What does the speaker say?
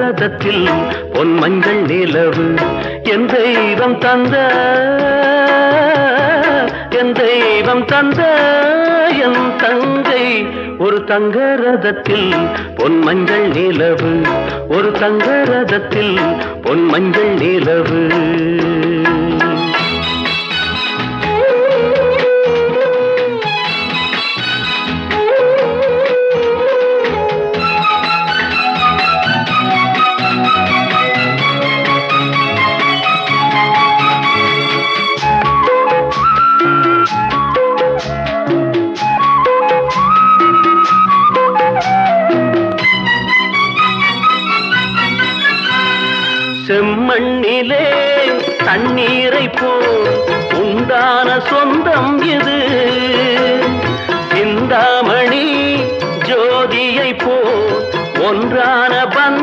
ரதத்தில் பொன் மஞ்சள் நிலவு என் தெய்வம் தந்த என் தெய்வம் தந்த என் தங்கை ஒரு தங்க ரதத்தில் பொன் மஞ்சள் நிலவு ஒரு தங்க ரதத்தில் பொன் மஞ்சள் நிலவு செம்மண்ணிலே தண்ணீரை போல் உண்டான சொந்தம் இது சிந்தாமணி ஜோதியை போல் ஒன்றான பந்தம்